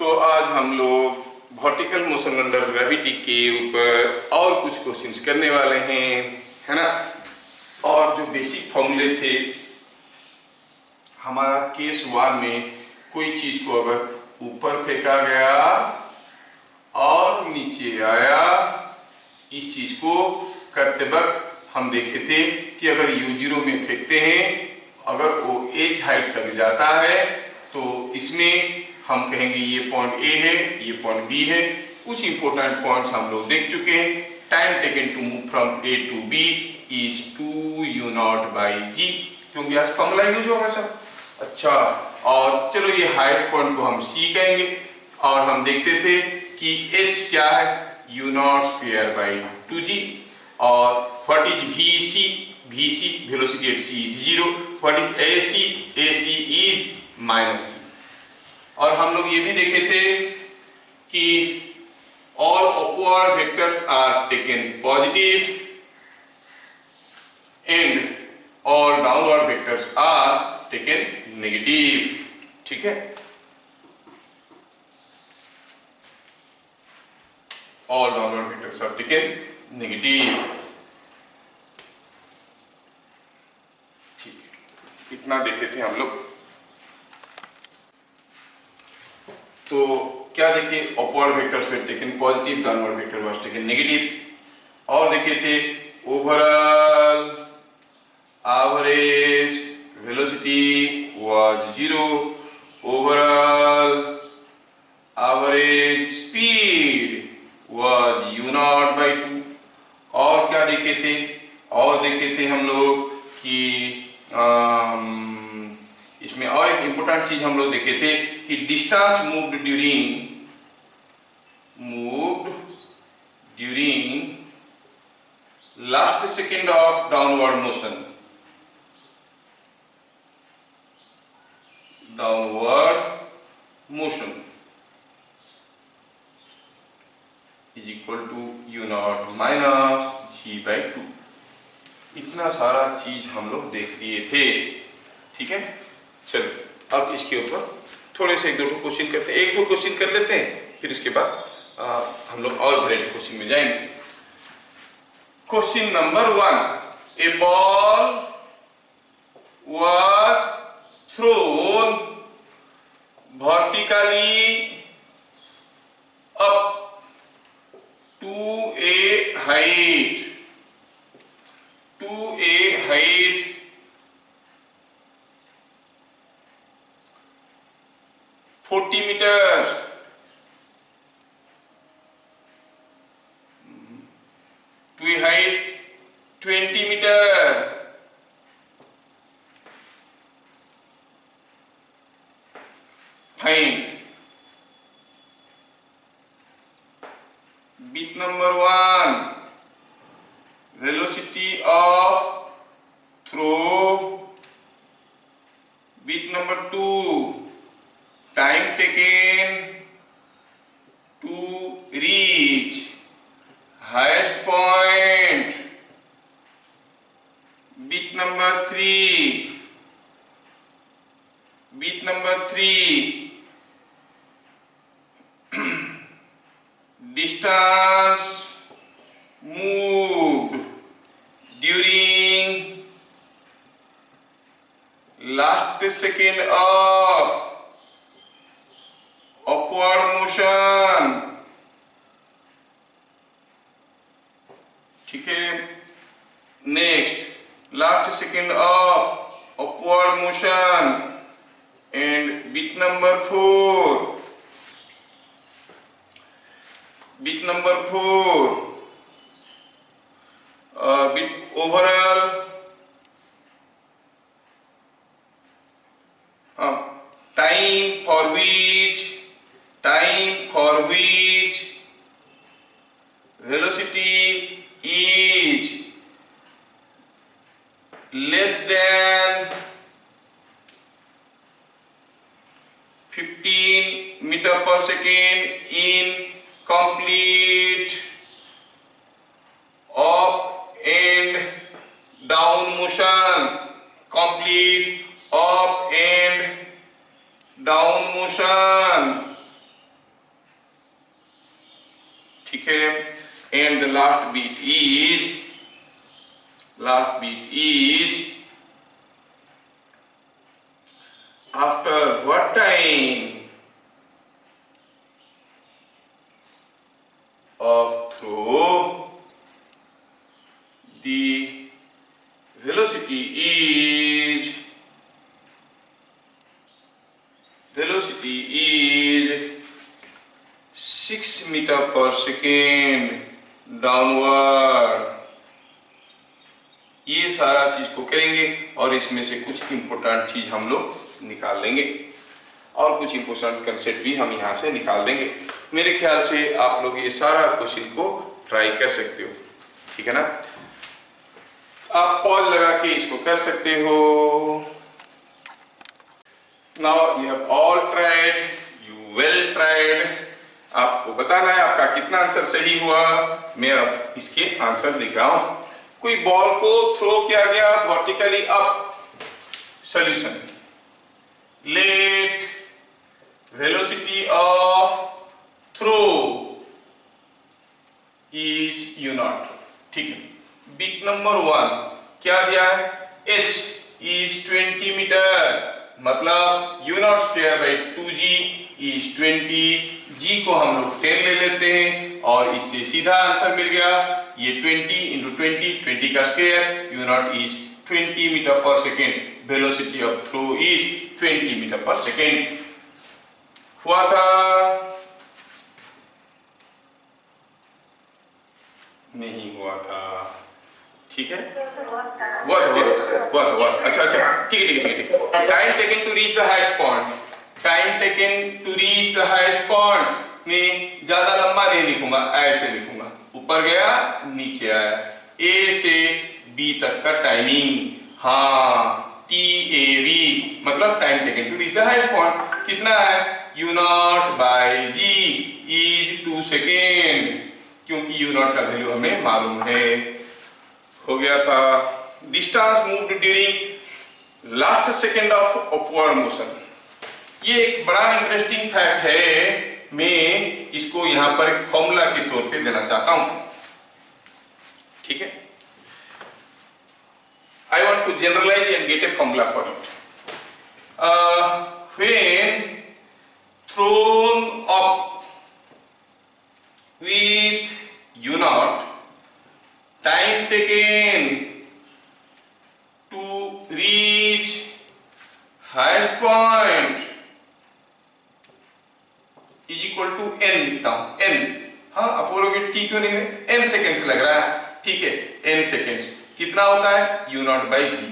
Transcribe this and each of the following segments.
तो आज हम लोग वर्टिकल मोशन अंडर ग्रेविटी के ऊपर और कुछ क्वेश्चंस करने वाले हैं, है ना। और जो बेसिक फॉर्मूले थे, हमारा केस 1 में कोई चीज को अगर ऊपर फेंका गया और नीचे आया, इस चीज को करते वक्त हम देखे थे कि अगर u0 में फेंकते हैं, अगर वो एज हाइट तक जाता है तो इसमें हम कहेंगे ये पॉइंट ए है, ये पॉइंट बी है। कुछ इंपॉर्टेंट पॉइंट्स हम लोग देख चुके हैं। Time taken to move from A to B is 2u0/g, क्योंकि आज फॉर्मूला यूज होगा सब। अच्छा, और चलो ये हाइट पॉइंट को हम c कहेंगे, और हम देखते थे कि h क्या है, u0²/2g। और what is vc velocity at c is 0। What is ac is -g। और हम लोग ये भी देखे थे कि all upward vectors are taken positive and all downward vectors are taken negative। ठीक है, all downward vectors are taken negative। ठीक है, इतना देखे थे हम लोग। तो क्या देखे, upward vectors were taken positive, downward vector was taken negative. और देखे थे overall average velocity was 0, overall average speed was u0/2। और क्या देखे थे, और देखे थे हम लोग कि इसमें और एक इंपॉर्टेंट चीज हम लोग देखे थे कि distance moved during last second of downward motion is equal to u0 - g/2। इतना सारा चीज हम लोग देख लिए थे। ठीक है, चलो अब इसके ऊपर थोड़े से एक दो क्वेश्चन करते हैं। एक दो क्वेश्चन कर लेते हैं, फिर इसके बाद हम लोग और वैरायटी क्वेश्चन में जाएंगे। Question number 1, a ball was thrown vertically up to a height 40 meters to a height 20 meter। Find bit number 1, velocity of throw। bit number 2, time taken to reach highest point। bit number 3, distance moved during last second of upward motion। ठीक है, next last second of upward motion. And bit number 4, bit overall time for which velocity is less than 15 meter per second in complete up and down motion, complete up and down motion। ठीक है। And the last bit is after what time of throw the velocity is 6 meter per second downward. ये सारा चीज को करेंगे और इसमें से कुछ इंपोर्टेंट चीज हम लोग निकाल लेंगे और कुछ इंपोर्टेंट कंसेप्ट भी हम यहाँ से निकाल देंगे। मेरे ख्याल से आप लोग ये सारा क्वेश्चन को ट्राई कर सकते हो, ठीक है ना। आप पॉज लगा के इसको कर सकते हो। Now you have all tried, you well tried. आपको बताना है आपका कितना आंसर सही हुआ। मैं अब इसके आंसर लिख रहा हूं। कोई बॉल को थ्रो किया गया vertically up, solution let velocity of throw is u not, ठीक है। बिट नंबर 1 क्या दिया है, h इज 20 मीटर, मतलब u not square by 2g is 20। g को हम लोग 10 ले लेते हैं और इससे सीधा आंसर मिल गया। ये 20 इंटू 20 का square, u not is 20 metre per second, velocity of throw is 20 metre per second. हुआ था, नहीं हुआ था, ठीक है। हुआ था। अच्छा, ठीक है। Time taken to reach the highest point, time taken to reach the highest point में ज्यादा लंबा नहीं लिखूंगा, ऐसे लिखूंगा। ऊपर गया नीचे आया, ए से बी तक का टाइमिंग, हाँ TAV मतलब time taken to reach the highest point कितना है, u not by g is 2 second, क्योंकि u नॉट का वैल्यू हमें मालूम है। हो गया था। Distance moved during last second of upward motion, ये एक बड़ा इंटरेस्टिंग फैक्ट है। मैं इसको यहां पर एक फॉर्मूला के तौर पे देना चाहता हूं, ठीक है। I want to generalize and get a formula for it. When thrown up with u naught, time taken to reach highest point is equal to n लिखता हूं, n। हाँ, आप बोलोगे t क्यों नहीं है, n सेकेंड्स लग रहा है, ठीक है। n सेकेंड्स कितना होता है, u नॉट बाई जी।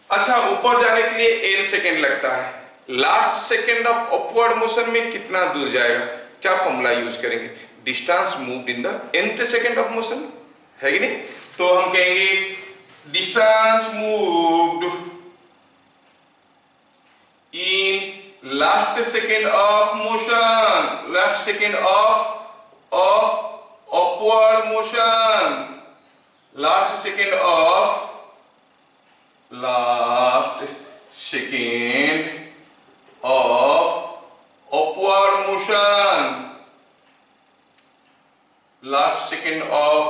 अच्छा, ऊपर जाने के लिए n सेकेंड लगता है, last second of upward motion में कितना दूर जाएगा, क्या फॉर्मूला यूज करेंगे, distance moved in the nth second of motion, है कि नहीं। तो हम कहेंगे distance moved in last second of motion, last second of upward motion, last second of upward motion, last second of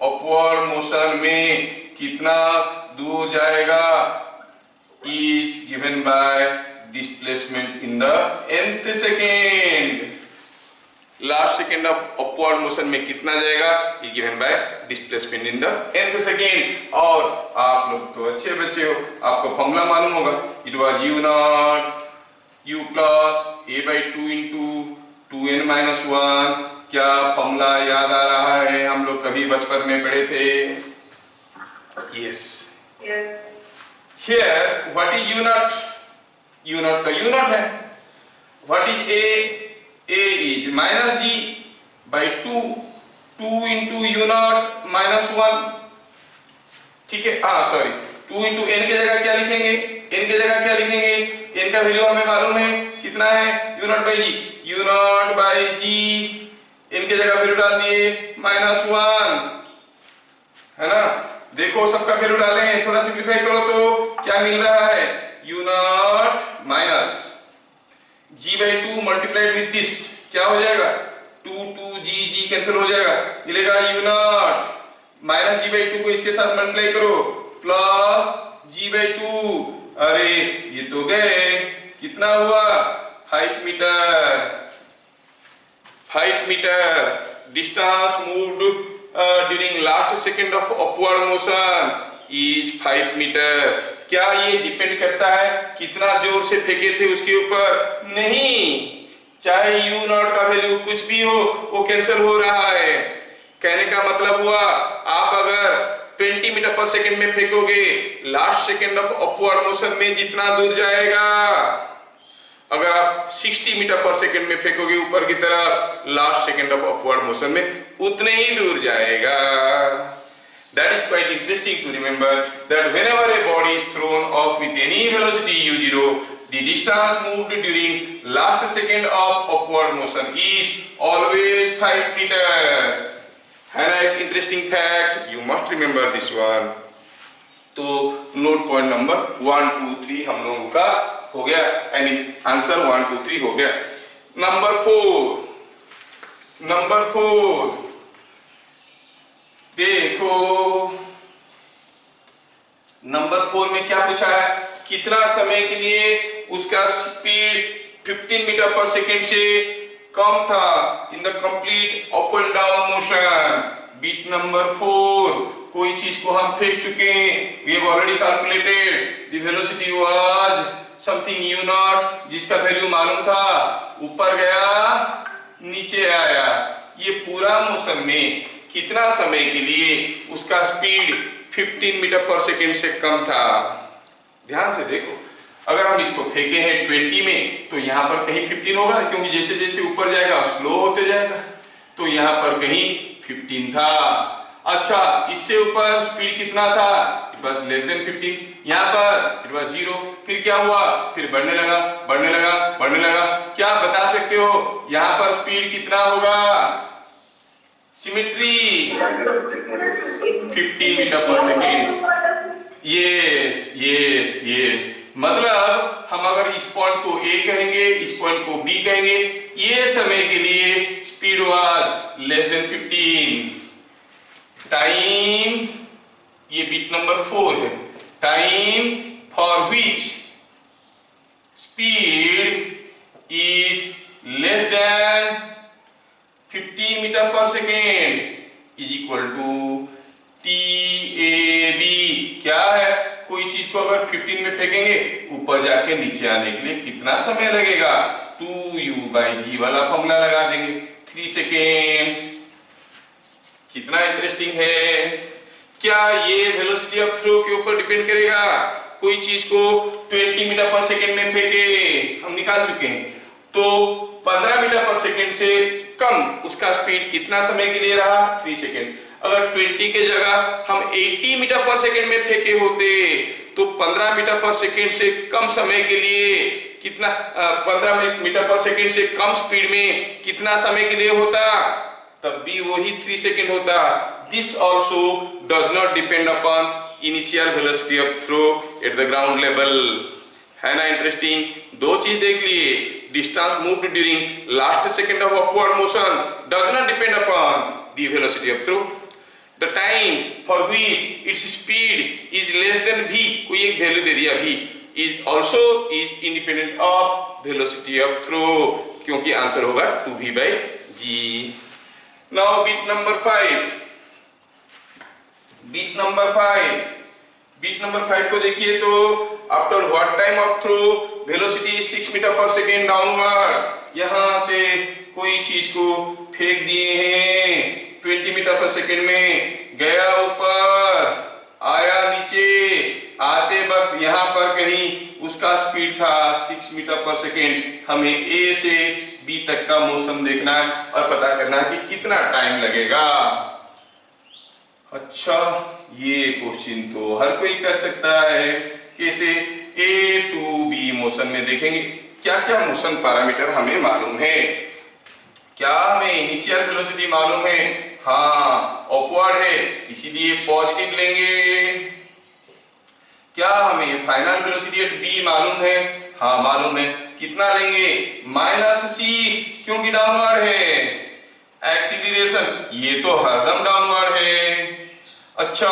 upward motion में कितना दूर जाएगा, is given by displacement in the nth second. Last second of upward motion में कितना जाएगा, is given by displacement in the nth second. और आप लोग तो अच्छे बच्चे हो, आपको फॉर्मूला मालूम होगा, it was u not u plus a by 2 into 2n minus 1। क्या फॉर्मूला याद आ रहा है, हम लोग कभी बचपन में पढ़े थे। Yes, here what is u not, u not तो u नॉट है। What is a is minus g by 2 into u not minus 1, ठीक है। सॉरी, 2 इंटू n की जगह क्या लिखेंगे, n की जगह क्या लिखेंगे, n का वैल्यू हमें मालूम है कितना है, u not by g, n की जगह वैल्यू डाल दिए -1, है ना। देखो सबका वैल्यू डाले हैं, थोड़ा सिंप्लीफाई करो तो क्या मिल रहा है, u not minus g by 2 multiplied with this क्या हो जाएगा, 2 2 g कैंसिल हो जाएगा, मिलेगा u नॉट माइनस g/2 को इसके साथ मल्टीप्लाई करो प्लस g/2। अरे ये तो गए, कितना हुआ 5 meter. 5 meter distance moved during last second of upward motion is 5 meter. क्या ये डिपेंड करता है कितना जोर से फेंके थे उसके ऊपर? नहीं, चाहे u नॉट का वैल्यू कुछ भी हो वो कैंसिल हो रहा है। कहने का मतलब हुआ आप अगर 20 मीटर पर सेकंड में फेंकोगे, last second of upward motion में जितना दूर जाएगा, अगर आप 60 मीटर पर सेकंड में फेंकोगे ऊपर की तरफ, last second of upward motion में उतने ही दूर जाएगा। That is quite interesting to remember that whenever a body is thrown off with any velocity u0, the distance moved during last second of upward motion is always 5 meter. है ना एक interesting fact, you must remember this one. तो note point number 1 2 3 हम लोगों का हो गया, I mean answer 1 2 3 हो गया। नंबर 4 देखो, नंबर 4 में क्या पूछा है, कितना समय के लिए उसका स्पीड 15 मीटर पर सेकेंड से कम था in the complete up and down motion. Bit number 4, कोई चीज को हम फेंक चुके हैं, we have already calculated the velocity was something u not, जिसका वैल्यू मालूम था, ऊपर गया नीचे आया। ये पूरा मोशन में कितना समय के लिए उसका स्पीड 15 मीटर पर सेकेंड से कम था? ध्यान से देखो, अगर हम इसको फेंके हैं 20 में तो यहाँ पर कहीं 15 होगा, क्योंकि जैसे जैसे ऊपर जाएगा स्लो होते जाएगा, तो यहाँ पर कहीं 15 था। अच्छा, इससे ऊपर स्पीड कितना था? इट वाज लेस देन 15, यहाँ पर इट वाज 0। फिर क्या हुआ? फिर बढ़ने लगा बढ़ने लगा बढ़ने लगा। क्या बता सकते हो यहाँ पर स्पीड कितना होगा? Symmetry 15 metre per second. Yes, मतलब हम अगर इस पॉइंट को A कहेंगे, इस पॉइंट को B कहेंगे, ये समय के लिए speed was less than 15। Time, ये बीट नंबर 4 है, time for which speed is less than 15 metre per second is equal to TAB। क्या है? कोई चीज को अगर 15 में फेंकेंगे, ऊपर जाके नीचे आने के लिए कितना समय लगेगा? 2u/g वाला फॉर्मूला लगा देंगे, 3 सेकेंड्स। कितना इंटरेस्टिंग है। क्या ये वेलोसिटी ऑफ थ्रो के ऊपर डिपेंड करेगा? कोई चीज को 20 मीटर पर सेकेंड में फेंके, हम निकाल चुके हैं, तो 15 मीटर पर सेकेंड से कम उसका स्पीड कितना समय के लिए रहा? 3 सेकेंड। अगर 20 के जगह हम 80 मीटर पर सेकेंड में फेंके होते तो 15 मीटर पर सेकेंड से कम समय के लिए कितना, 15 मीटर पर सेकेंड से कम स्पीड में कितना समय के लिए होता? तब भी वही 3 सेकेंड होता। This also does not depend upon initial velocity of throw at the ground level. है ना इंटरेस्टिंग? दो चीज देख लिए, distance moved during last second of upward motion does not depend upon the velocity of throw. The time for which its speed is less than v, कोई एक value दे दिया v, is also is independent of velocity of throw, क्योंकि answer होगा 2v/g। Now beat number 5। Bit number 5 को देखिए तो, after what time of throw velocity 6 meter per second downward. यहां से कोई चीज को फेंक दिए हैं 20 मीटर पर सेकेंड में, गया ऊपर आया नीचे, आते वक्त यहां पर कहीं उसका स्पीड था 6 मीटर पर सेकेंड। हमें A से B तक का मोशन देखना है और पता करना है कि कितना टाइम लगेगा। अच्छा, ये क्वेश्चन तो हर कोई कर सकता है। कैसे? A to B मोशन में देखेंगे क्या क्या मोशन पैरामीटर हमें मालूम है। क्या हमें इनिशियल वेलोसिटी मालूम है? हाँ, अपवर्ड है इसीलिए पॉजिटिव लेंगे। क्या हमें फाइनल वेलोसिटी एट B मालूम है? हाँ मालूम है। कितना लेंगे? -6, क्योंकि डाउनवर्ड है। एक्सीलरेशन, ये तो हरदम डाउनवर्ड है। अच्छा,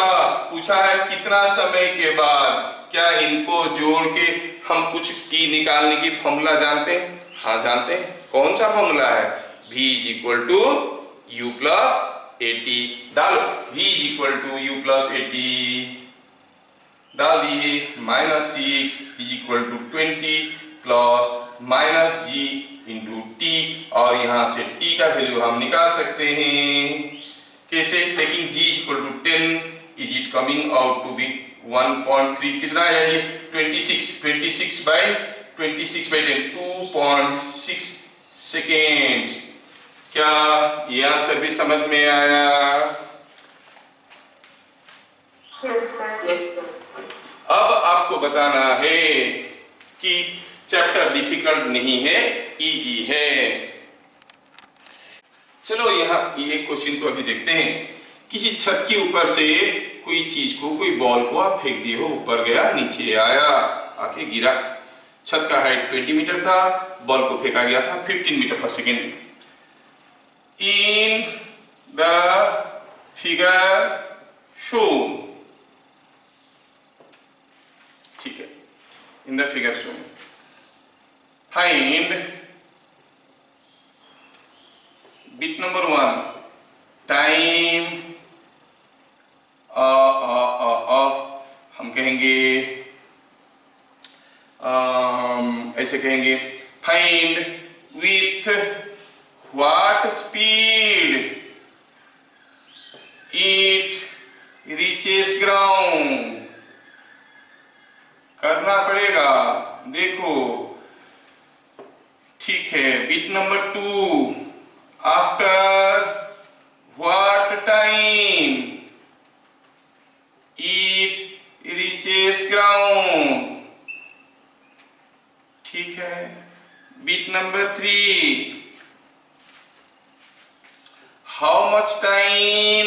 पूछा है कितना समय के बाद। क्या इनको जोड़ के हम कुछ टी निकालने की फॉर्मूला जानते हैं? हाँ जानते हैं। कौन सा फॉर्मूला है? v is equal to u plus at. डालो, v is equal to u plus at डाल दिए, minus 6 is equal to 20 plus minus g into t, और यहां से t का वैल्यू हम निकाल सकते हैं। कैसे? Taking g equal to 10, is it coming out to be 1.3, कितना है ये? 26 बाई 10, 2.6 सेकेंड्स। क्या ये आंसर भी समझ में आया? अब आपको बताना है कि चैप्टर डिफिकल्ट नहीं है, इजी है। चलो यहाँ ये क्वेश्चन को अभी देखते हैं। किसी छत के ऊपर से कोई चीज को, कोई बॉल को आप फेंक दिए हो, ऊपर गया, नीचे आया, आके गिरा। छत का हाइट 20 मीटर था, बॉल को फेंका गया था 15 metre per second. In the figure show, ठीक है, in the figure show find bit number 1 time, हम कहेंगे ऐसे कहेंगे, find with what speed it reaches ground. करना पड़ेगा, देखो, ठीक है। Bit number 2, after what time it reaches ground, ठीक है। Bit number 3, how much time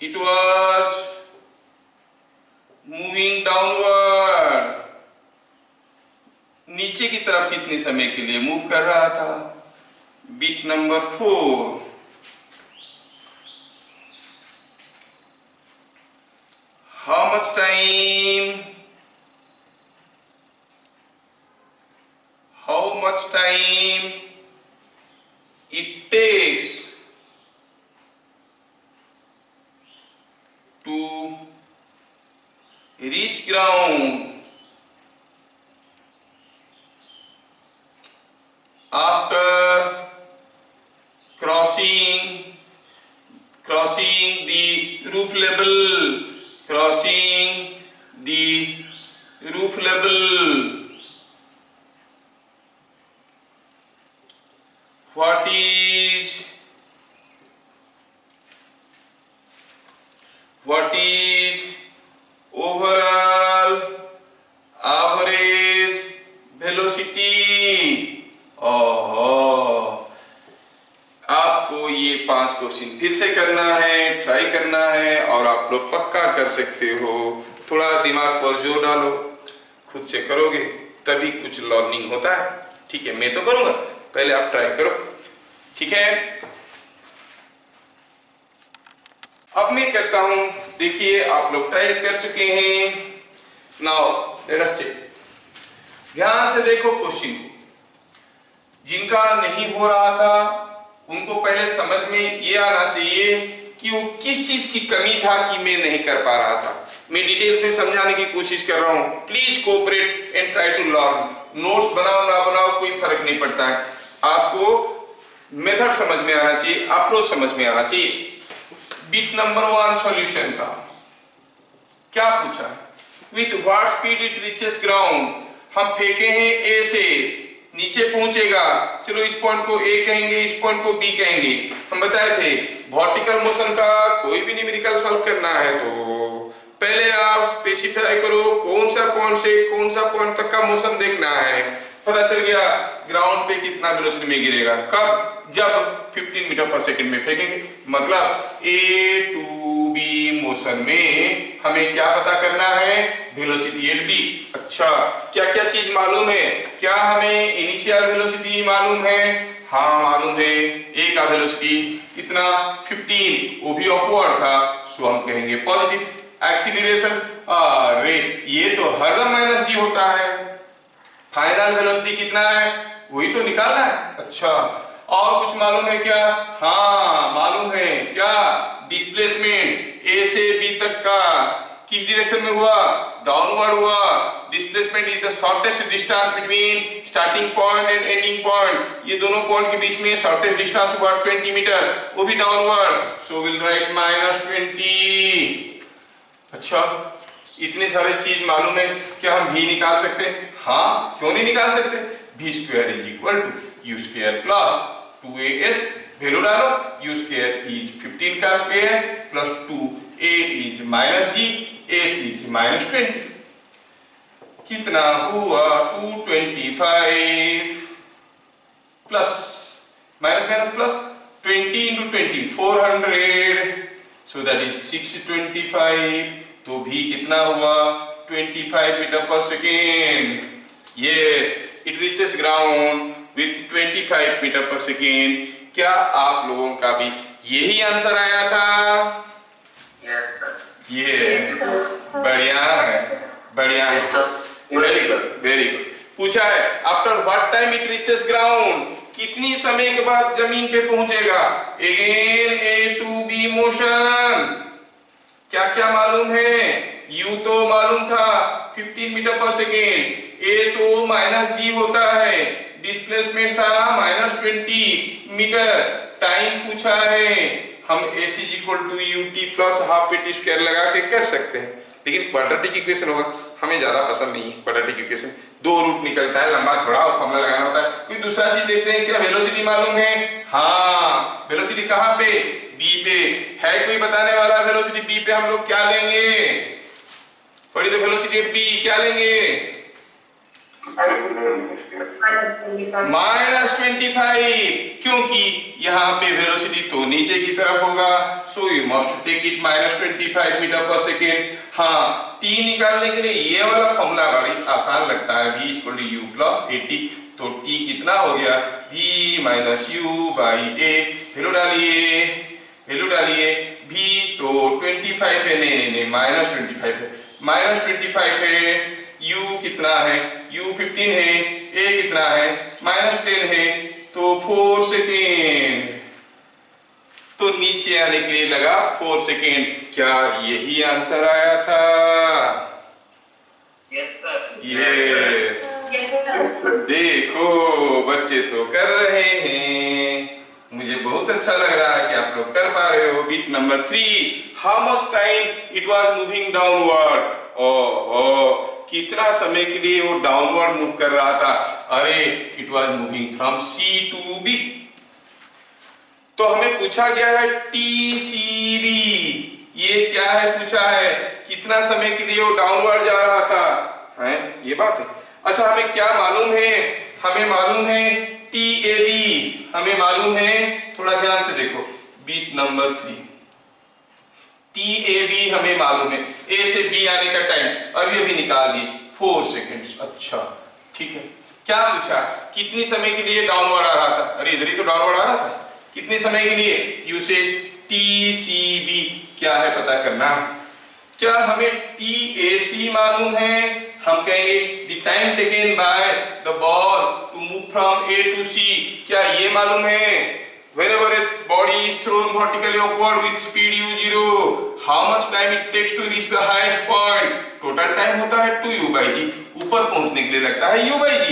it was moving downward, नीचे की तरफ कितने समय के लिए मूव कर रहा था। Bit number 4, how much time it takes to reach ground after crossing the roof level, what is overall average velocity। आपको ये 5 क्वेश्चन फिर से करना है, ट्राई करना है, और आप लोग पक्का कर सकते हो। थोड़ा दिमाग पर जोर डालो, खुद से करोगे तभी कुछ लर्निंग होता है। ठीक है, मैं तो करूंगा, पहले आप ट्राई करो, ठीक है। अब मैं करता हूं, देखिए आप लोग ट्राई कर चुके हैं। नाउ लेट अस चेक, ध्यान से देखो क्वेश्चन को। जिनका नहीं हो रहा था उनको पहले समझ में ये आना चाहिए कि वो किस चीज की कमी था कि मैं नहीं कर पा रहा था। मैं डिटेल में समझाने की कोशिश कर रहा हूं। Please cooperate and try to learn. Notes बनाओ ना बनाओ कोई फर्क नहीं पड़ता है, आपको मेथड समझ में आना चाहिए, अप्रोच समझ में आना चाहिए। बिट नंबर 1 सॉल्यूशन का क्या पूछा है? With what speed it reaches ground. हम फेंके हैं ए से, नीचे पहुंचेगा। चलो इस पॉइंट को ए कहेंगे, इस पॉइंट को बी कहेंगे। हम बताए थे वर्टिकल मोशन का कोई भी न्यूमेरिकल सॉल्व करना है तो पहले आप स्पेसिफाई करो कौन सा पॉइंट से कौन सा पॉइंट तक का मोशन देखना है। पता चल गया ग्राउंड पे कितना वेलोसिटी में गिरेगा, कब? जब 15 मीटर पर सेकंड में फेंकेंगे। मतलब ए टू बी मोशन में हमें क्या पता करना है? Velocity at B. अच्छा, क्या क्या चीज मालूम है? क्या हमें इनिशियल वेलोसिटी मालूम है? हाँ मालूम है। ए का वेलोसिटी कितना? 15, वो भी अपवर्ड था, सो हम कहेंगे पॉजिटिव। एक्सीलरेशन, अरे ये तो हरदम माइनस जी होता है। फाइनल वेलोसिटी कितना है वही तो निकालना है। अच्छा, और कुछ मालूम है क्या? हाँ मालूम है। क्या? डिस्प्लेसमेंट ए से बी तक का किस डायरेक्शन में हुआ? डाउनवर्ड हुआ। Displacement is the shortest distance between starting point and ending point. ये दोनों पॉइंट के बीच में शॉर्टेस्ट डिस्टेंस हुआ 20 मीटर, वो भी डाउनवर्ड, सो विल राइट -20। अच्छा, इतने सारे चीज मालूम है, क्या हम भी निकाल सकते हैं? हाँ, क्यों नहीं निकाल सकते? v square is equal to u square plus 2as, value डालो, u स्क्वायर इज 15 का square plus 2a is -g, s is -20। कितना हुआ? 225 plus minus minus plus 20 into 20 400, so that is 625। तो भी कितना हुआ? 25 meter per second. Yes, it reaches ground with 25 meter per second. क्या आप लोगों का भी यही आंसर आया था? Yes sir. यस, बढ़िया है, बढ़िया है। Very good, very good. पूछा है after what time it reaches ground, कितनी समय के बाद जमीन पे पहुंचेगा? Again A to B motion. क्या क्या मालूम है? u तो मालूम था 15 मीटर पर सेकेंड, a तो -g होता है, डिस्प्लेसमेंट था -20 मीटर, टाइम पूछा है। हम ac = ut plus half pt square लगा के कर सकते हैं, लेकिन क्वाड्रेटिक इक्वेशन होगा, हमें ज्यादा पसंद नहीं है क्वाड्रेटिक इक्वेशन। दो रूट निकलता है, लंबा थोड़ा फॉर्मूला लगाना होता है। कोई दूसरा चीज देखते हैं, क्या वेलोसिटी मालूम है? हाँ, वेलोसिटी कहाँ पे? बी पे है। कोई बताने वाला? वेलोसिटी बी पे हम लोग क्या लेंगे? थोड़ी तो वेलोसिटी बी क्या लेंगे? -25, क्योंकि यहाँ पे वेलोसिटी तो नीचे की तरफ होगा, so you must take it -25 meter per second. हाँ, टी निकालने के लिए ये वाला फॉर्मूला बड़ी आसान लगता है, v = u + at। तो t कितना हो गया? v - u/a। वैल्यू डालिए, वैल्यू डालिए। v तो 25 है, नहीं -25 है, -25 है। u कितना है? u 15 है, a कितना है? -10 है, तो 4 सेकेंड। तो नीचे आने के लिए लगा 4 सेकेंड। क्या यही आंसर आया था? Yes sir. यस, देखो बच्चे तो कर रहे हैं, मुझे बहुत अच्छा लग रहा है कि आप लोग कर पा रहे हो। Bit number 3, how much time it was moving downward. ओहो, कितना समय के लिए वो डाउनवर्ड मूव कर रहा था? अरे it was moving from C to B. तो हमें पूछा गया है TCB, ये क्या है पूछा है? कितना समय के लिए वो डाउनवर्ड जा रहा था, है ये बात है। अच्छा, हमें क्या मालूम है? हमें मालूम है TAB, हमें मालूम है, थोड़ा ध्यान से देखो, बीट नंबर 3 TAB हमें मालूम है। A से B आने का टाइम अभी अभी निकाल दी, 4 सेकेंड्स। अच्छा ठीक है, क्या पूछा? कितनी समय के लिए डाउनवर्ड आ रहा था? अरे इधर ही तो डाउनवर्ड आ रहा था, कितने समय के लिए? यू से TCB क्या है पता करना। क्या हमें TAC मालूम है? हम कहेंगे the time taken by the ball to move from A to C, क्या ये मालूम है? Whenever a body is thrown vertically upward with speed u0, how much time it takes to reach the highest point? Total time होता है 2u/g, ऊपर पहुंचने के लिए लगता है u/g,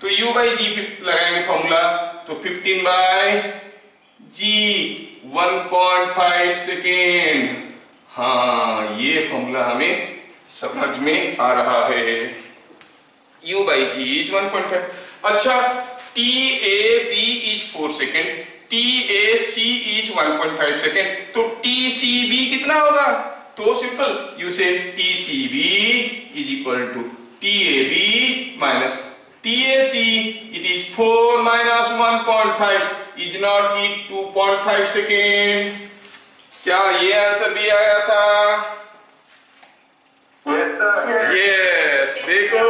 तो u/g लगाएंगे फॉर्मूला, तो 15/g 1.5 सेकेंड। हाँ, ये फॉर्मूला हमें समझ में आ रहा है, u/g is 1.5। अच्छा, TAB is 4 second, TAC is 1.5 second, तो TCB कितना होगा? तो सिंपल, यू से TCB is equal to TAB minus TAC, it is 4 minus 1.5 is not it 2.5 second. क्या ये आंसर भी आया था? Yes, sir. यस, देखो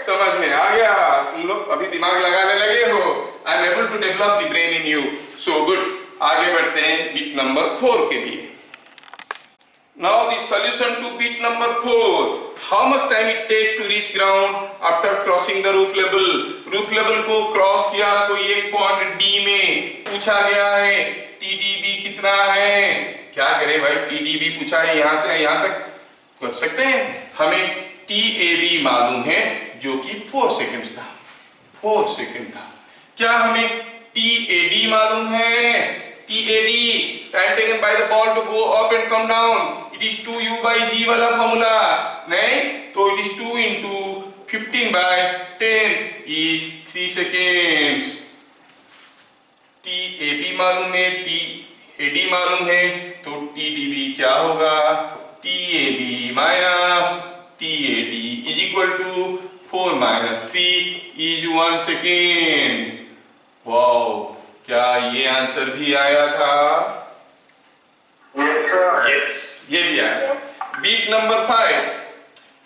समझ में आ गया, तुम लोग अभी दिमाग लगाने लगे हो। I am able to develop the brain in you, so good. आगे बढ़ते हैं बिट नंबर 4 के लिए। Now the solution to bit number 4. How much time it takes to reach ground after crossing the roof level? Roof level को cross किया, कोई एक point D में पूछा गया है, TDB कितना है? क्या करें भाई, TDB पूछा है, यहाँ से यहाँ तक कर सकते हैं। हमें TAB मालूम है जो कि 4 सेकंड था, 4 सेकंड था। क्या हमें TAD मालूम है? TAD, time taken by the ball to go up and come down, it is 2U by G वाला फॉर्मूला नहीं, तो it is 2 into 15 by 10 is 3 seconds। TAB मालूम है, TAD मालूम है, तो TDB क्या होगा? TAB minus TAD is equal to 4 minus 3 is 1 second। Wow, क्या ये आंसर भी आया था? Yes, sir. यस, ये भी आया। Bit number 5,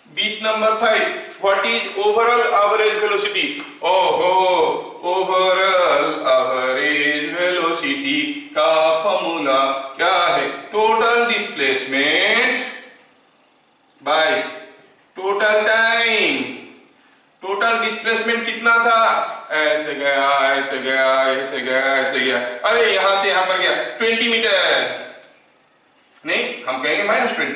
bit number 5, what is overall average velocity? ओहो, ओवरऑल एवरेज वेलोसिटी का फॉर्मूला क्या है? Total displacement by total time. Total displacement कितना था? ऐसे गया, ऐसे गया, ऐसे गया, ऐसे गया, अरे यहां से यहां पर गया 20 मीटर नहीं, हम कहेंगे -20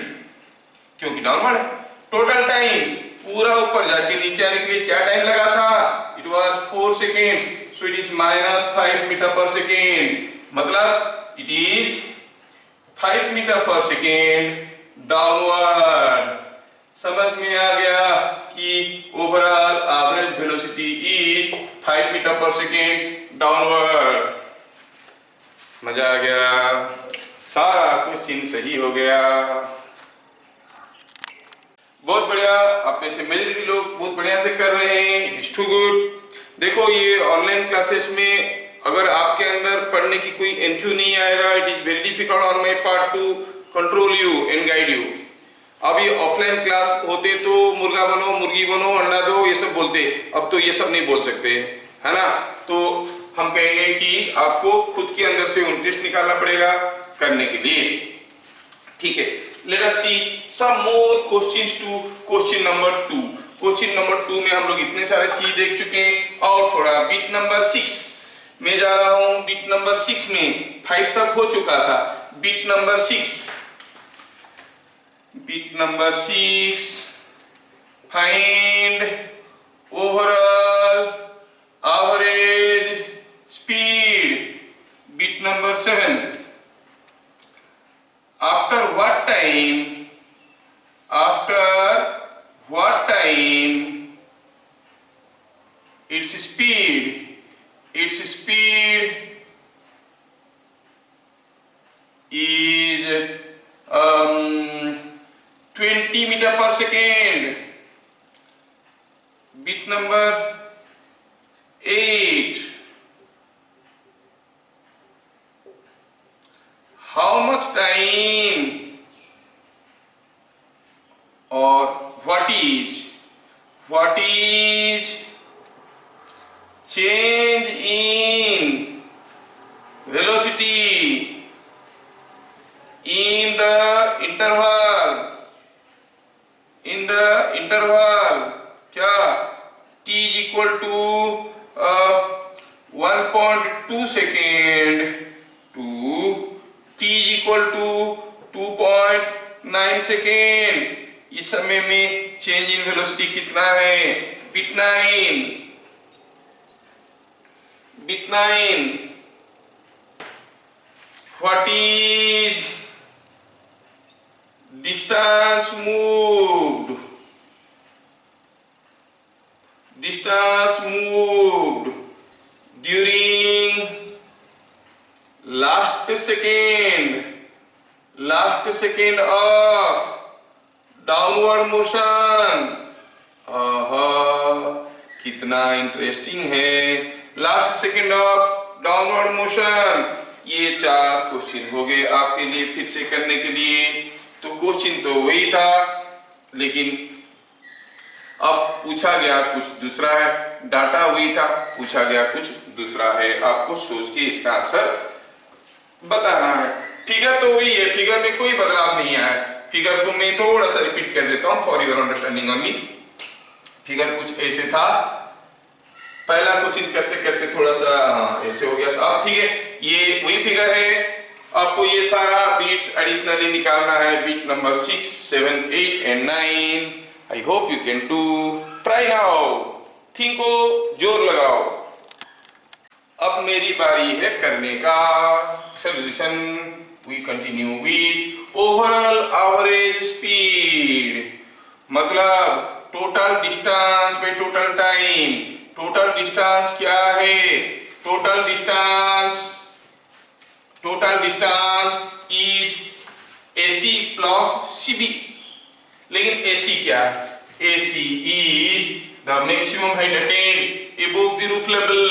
क्योंकि डाउनवर्ड है। टोटल टाइम पूरा ऊपर जाके नीचे आने के लिए क्या टाइम लगा था? It was 4 seconds, so it is -5 meter per second. मतलब it is 5 meter per second downward. समझ में आ गया कि overall average velocity is 5 meter per second downward. मजा आ गया, सारा क्वेश्चन सही हो गया। बहुत बढ़िया, आप में से मेजॉरिटी लोग बहुत बढ़िया से कर रहे हैं, इट इज टू गुड। देखो ये ऑनलाइन क्लासेस में अगर आपके अंदर पढ़ने की कोई एंथ्यू नहीं आएगा, it is very difficult on my part two control you and guide you. अभी ऑफलाइन क्लास होते तो मुर्गा बनो, मुर्गी बनो, अंडा दो, ये सब बोलते, अब तो ये सब नहीं बोल सकते, है ना? तो हम कहेंगे कि आपको खुद के अंदर से इंटरेस्ट निकालना पड़ेगा करने के लिए, ठीक है। Let us see some more questions to question number 2। Question number 2 में हम लोग इतने सारे चीज देख चुके हैं, और थोड़ा बिट नंबर 6 में जा रहा हूं। बिट नंबर 6 में 5 तक हो चुका था, bit number 6, bit number 6, find overall average speed. Bit number 7, after what time its speed is 20 meter per second। bit number 8, how much time or what is change in velocity in the interval क्या t is equal to 1.2 second to t is equal to 2.9 second. इस समय में change in velocity कितना है? Bit 9, what is distance moved during last second of downward motion. कितना interesting है। Last second of downward motion ये 4 question हो गए आपके लिए फिर से करने के लिए। तो क्वेश्चन तो वही था, लेकिन अब पूछा गया कुछ दूसरा है। डाटा वही था, पूछा गया कुछ दूसरा है। आपको सोच के इसका आंसर बताना है। फिगर तो वही है, फिगर में कोई बदलाव नहीं आया। फिगर को मैं थोड़ा सा रिपीट कर देता हूं for your understanding only. Figure कुछ ऐसे था, पहला क्वेश्चन करते करते थोड़ा सा ऐसे हो गया था। अब ठीक है, ये वही फिगर है। आपको ये सारा बीट्स एडिशनली निकालना है, bit number 6, 7, 8 and 9। I hope you can do. Try now, थिंको, जोर लगाओ। अब मेरी बारी है करने का solution. We continue with overall average speed, मतलब total distance by total time. Total distance क्या है? Total distance is AC plus CB। लेकिन AC क्या है? AC is the maximum height attained above the roof level.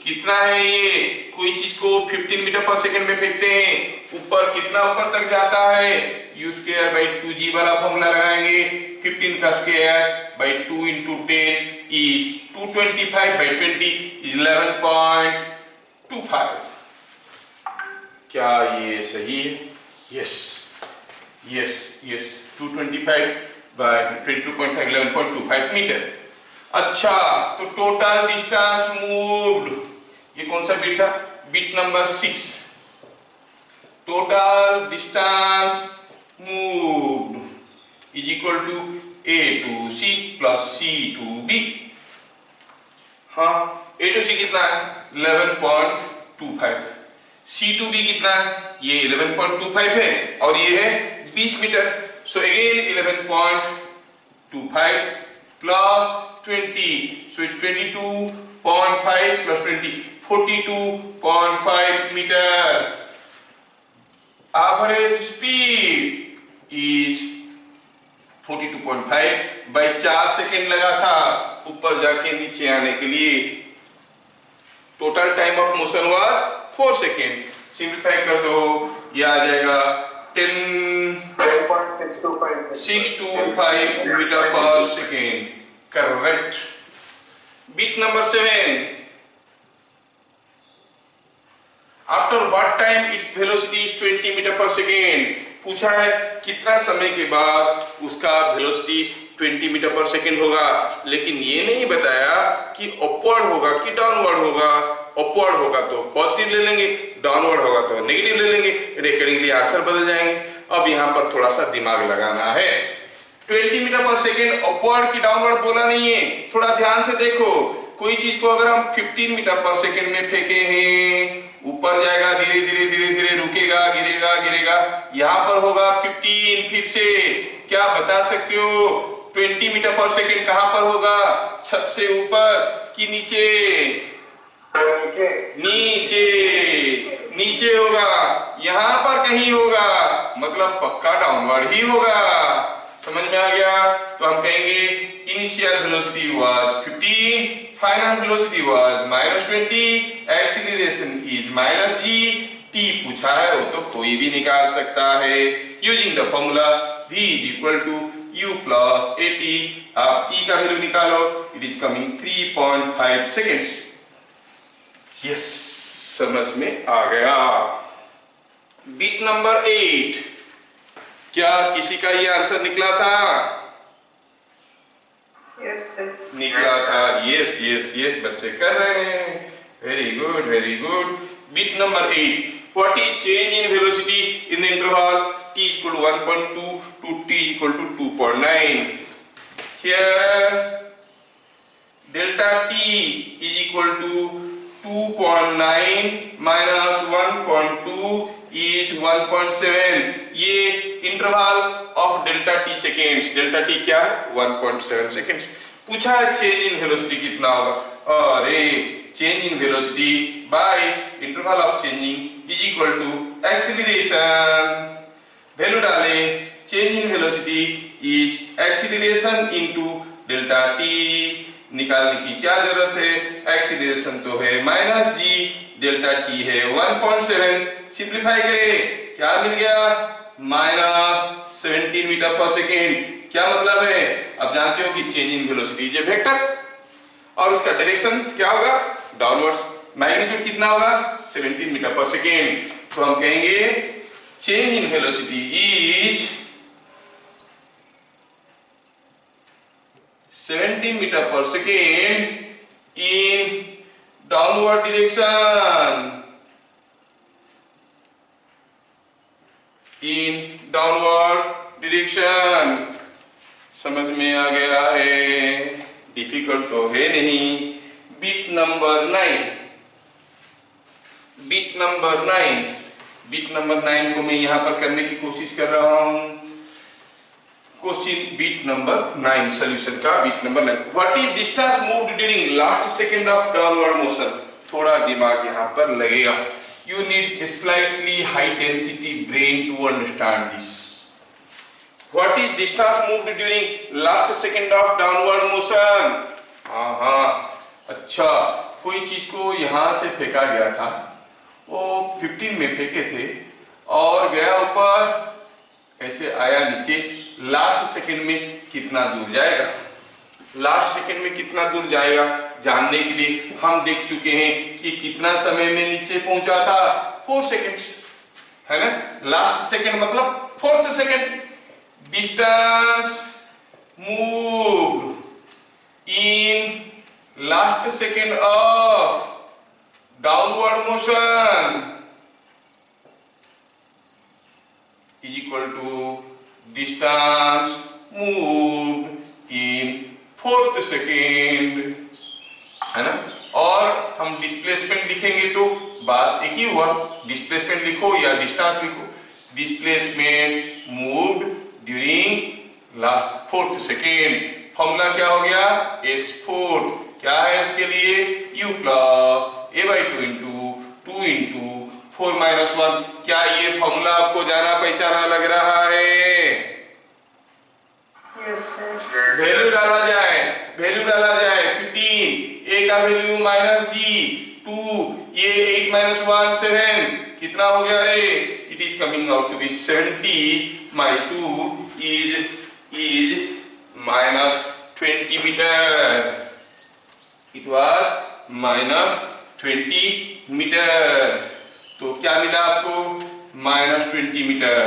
कितना है ये? कोई चीज को 15 मीटर पर सेकंड में फेंकते हैं, ऊपर कितना ऊपर तक जाता है? u स्क्वायर बाई 2g वाला फॉर्मूला लगाएंगे। 15 का square by 2 into 10 is 225 by 20 is 11.25। क्या ये सही है? Yes yes yes, 225 by 22.5 11.25 meter. अच्छा, तो टोटल डिस्टेंस मूव्ड, ये कौन सा बीट था? Bit number 6। Total distance moved is equal to A to C plus C to B। हाँ, A to C कितना है? 11.25। C to B कितना है? ये 11.25 है और ये है 20 meter. So again 11.25 plus 20, so it's 22.5 plus 20, 42.5 meter. Average speed is 42.5 by 4 second लगा था ऊपर जाके नीचे आने के लिए। Total time of motion was 4 second. Simplify कर दो, ये आ जाएगा 10.625 meter per second. Correct. Bit number 7। After what time its velocity is 20 metre per second. पूछा है कितना समय के बाद उसका वेलोसिटी 20 मीटर पर सेकेंड होगा, लेकिन ये नहीं बताया कि अपवर्ड होगा कि डाउनवर्ड होगा। अपवर्ड होगा तो पॉजिटिव ले लेंगे, डाउनवर्ड होगा तो नेगेटिव ले लेंगे। अकॉर्डिंगली आंसर बदल जाएंगे। अब यहाँ पर थोड़ा सा दिमाग लगाना है। 20 मीटर पर सेकेंड अपवर्ड की डाउनवर्ड बोला नहीं है, थोड़ा ध्यान से देखो। कोई चीज को अगर हम 15 मीटर पर सेकेंड में फेंके हैं, ऊपर जाएगा, धीरे धीरे धीरे धीरे रुकेगा, गिरेगा गिरेगा। यहाँ पर होगा 15। फिर से क्या बता सकते हो? 20 मीटर पर सेकेंड कहां पर होगा? छत से ऊपर कि नीचे? नीचे नीचे होगा। यहां पर कहीं होगा, मतलब पक्का डाउनवर्ड ही होगा। समझ में आ गया? तो हम कहेंगे initial velocity was 15, final velocity was -20, acceleration is -g। t पूछा है वो तो कोई भी निकाल सकता है। Using the formula v is equal to u plus at। आप t का वैल्यू निकालो, it is coming 3.5 seconds. Yes, समझ में आ गया। Bit number 8। क्या किसी का ये आंसर निकला था? Yes, sir. निकला था। यस यस यस, बच्चे कर रहे हैं। Very good very good. Bit number 8। What is change in velocity in the interval t equal to 1.2 to t equal to 2.9? Here delta t is equal to 2.9 minus 1.2 is 1.7। ये interval of delta t seconds. Delta t क्या है? 1.7 seconds. पूछा है change in velocity कितना होगा। अरे change in velocity by interval of changing is equal to acceleration. Value डाले, change in velocity is acceleration into delta t. निकालने की क्या जरूरत है? एक्सीलरेशन तो है -g, डेल्टा टी है 1.7, सिंप्लीफाई करें क्या मिल गया, -17 मीटर पर सेकेंड। क्या मतलब है, अब जानते हो कि change in velocity is a vector और उसका डायरेक्शन क्या होगा, डाउनवर्ड्स। मैग्नीट्यूड कितना होगा, 17 मीटर पर सेकेंड। तो हम कहेंगे change in velocity is 17 metre per second in downward direction, in downward direction. समझ में आ गया है, डिफिकल्ट तो है नहीं। Bit number 9, bit number 9, bit number 9 को मैं यहां पर करने की कोशिश कर रहा हूं। क्वेश्चन बिट नंबर 9, सॉल्यूशन का bit number 9। What is distance moved during last second of downward motion. थोड़ा दिमाग यहां पर लगेगा। You need a slightly high density brain to understand this. What is distance moved during last second of downward motion? हाँ, अच्छा, कोई चीज को यहां से फेंका गया था, वो 15 में फेंके थे और गया ऊपर, ऐसे आया नीचे। लास्ट सेकंड में कितना दूर जाएगा, लास्ट सेकंड में कितना दूर जाएगा जानने के लिए हम देख चुके हैं कि कितना समय में नीचे पहुंचा था, 4 सेकंड, है ना। लास्ट सेकंड मतलब 4th second. Distance moved in last second of downward motion is equal to distance moved in 4th second, है ना। और हम डिस्प्लेसमेंट लिखेंगे तो बात एक ही हुआ, डिस्प्लेसमेंट लिखो या डिस्टेंस लिखो। Displacement moved during last 4th second. Formula क्या हो गया, S4 क्या है उसके लिए, U plus A/2 into 2 into 4 minus 1। क्या ये फॉर्मूला आपको जाना पहचाना लग रहा है? वैल्यू डाला जाए, वैल्यू डाला जाए 15, A का वैल्यू -G2, ये 8 - 1 7, कितना हो गया रे, it is coming out to be 70 my 2 is -20 meter. It was -20 meter. तो क्या मिला आपको, -20 metre.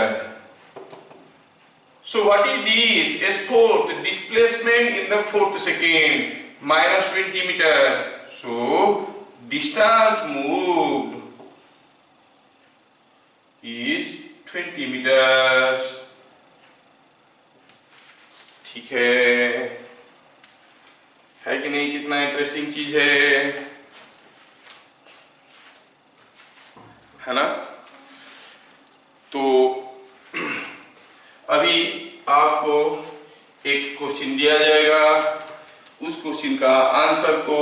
So what is this? S4 displacement in the 4th second, -20 meter. So distance moved is 20 meters. ठीक है कि नहीं, कितना इंटरेस्टिंग चीज है ना। तो अभी आपको एक क्वेश्चन दिया जाएगा, उस क्वेश्चन का आंसर को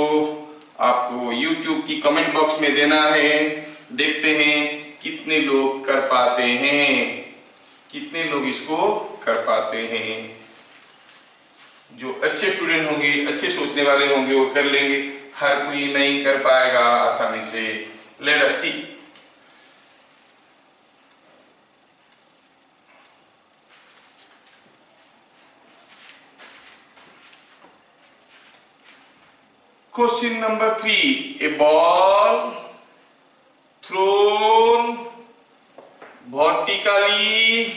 आपको YouTube की कमेंट बॉक्स में देना है। देखते हैं कितने लोग कर पाते हैं, कितने लोग इसको कर पाते हैं। जो अच्छे स्टूडेंट होंगे, अच्छे सोचने वाले होंगे, वो कर लेंगे, हर कोई नहीं कर पाएगा आसानी से। Late us C. Question number 3. A ball thrown vertically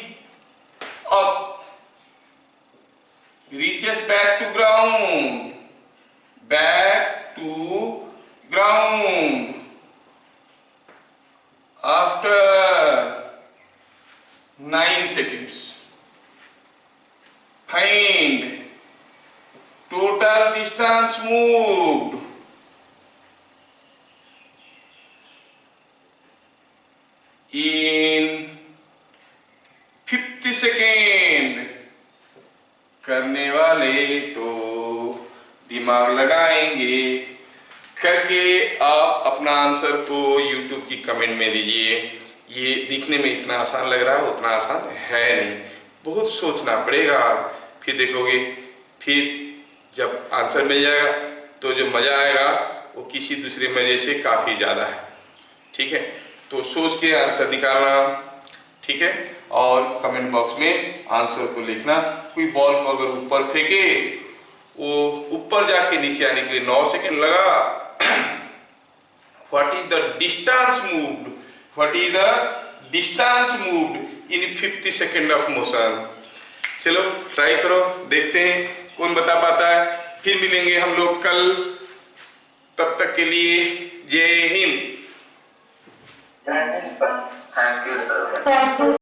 up reaches back to ground, after 9 seconds. Find total distance moved in 50 second. करने वाले तो दिमाग लगाएंगे, करके आप अपना आंसर को YouTube की कमेंट में दीजिए। ये दिखने में इतना आसान लग रहा है, उतना आसान है नहीं, बहुत सोचना पड़ेगा। फिर देखोगे, फिर जब आंसर मिल जाएगा तो जो मजा आएगा वो किसी दूसरे मजे से काफी ज्यादा ठीक है, तो सोच के आंसर निकालना, ठीक है, और कमेंट बॉक्स में आंसर को लिखना। कोई बॉल को अगर ऊपर फेंके, वो ऊपर जाके नीचे आने के लिए 9 सेकंड लगा। What is the distance moved, what is the distance moved in 50 second of motion. चलो ट्राई करो, देखते हैं कौन बता पाता है। फिर मिलेंगे हम लोग कल, तब तक के लिए जय हिंद। Thank you, sir.